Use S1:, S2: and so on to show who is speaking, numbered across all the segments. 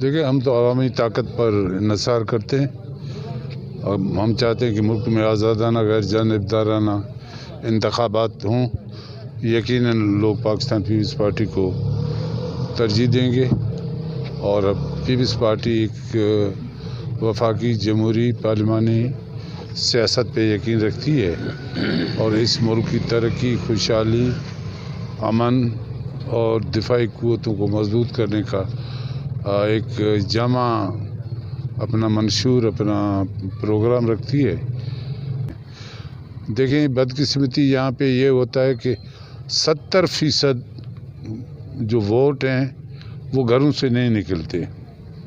S1: دیکھیں ہم تو عوامی طاقت پر انحصار کرتے ہیں اور ہم چاہتے ہیں کہ ملک میں آزادانہ غیر جانبدارانہ انتخابات ہوں. یقیناً لوگ پاکستان پیپلز پارٹی کو ترجیح دیں گے اور اب پیپلز پارٹی ایک وفاقی جمہوری پارلیمانی سیاست پہ یقین رکھتی ہے اور اس ملک کی ترقی، خوشحالی، امن اور دفاعی قوتوں کو مضبوط کرنے کا ایک جامع اپنا منشور، اپنا پروگرام رکھتی ہے. دیکھیں بدقسمتی یہاں پہ یہ ہوتا ہے کہ 70% جو ووٹ ہیں وہ گھروں سے نہیں نکلتے،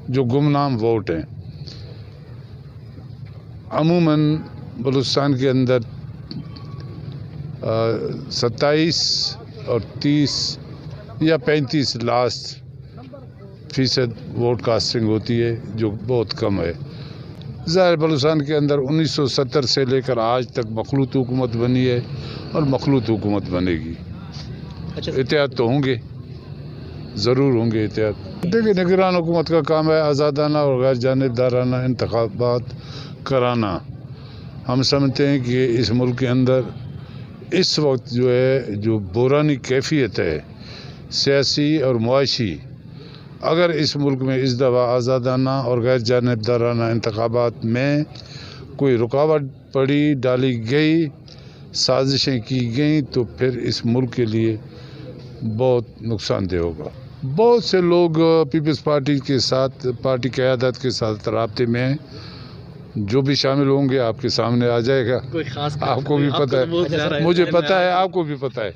S1: جو گمنام ووٹ ہیں. عموماً بلوچستان کے اندر 27 اور 30 یا 35 لاسٹ فیصد ووٹ کاسٹنگ ہوتی ہے، جو بہت کم ہے. ظاہر بلوچستان کے اندر 1970 سے لے کر آج تک مخلوط حکومت بنی ہے اور مخلوط حکومت بنے گی. احتیاط تو ہوں گے، ضرور ہوں گے احتیاط. دیکھیں نگران حکومت کا کام ہے آزادانہ اور غیر جانبدارانہ انتخابات کرانا. ہم سمجھتے ہیں کہ اس ملک کے اندر اس وقت جو بحرانی کیفیت ہے سیاسی اور معاشی، اگر اس ملک میں اس دفعہ آزادانہ اور غیر جانبدارانہ انتخابات میں کوئی رکاوٹ پڑی، ڈالی گئی، سازشیں کی گئیں تو پھر اس ملک کے لیے بہت نقصان دہ ہوگا. بہت سے لوگ پیپلز پارٹی کے ساتھ، پارٹی قیادت کے ساتھ رابطے میں ہیں. جو بھی شامل ہوں گے آپ کے سامنے آ جائے گا. آپ کو بھی پتہ ہے، مجھے پتہ ہے، آپ کو بھی پتہ ہے.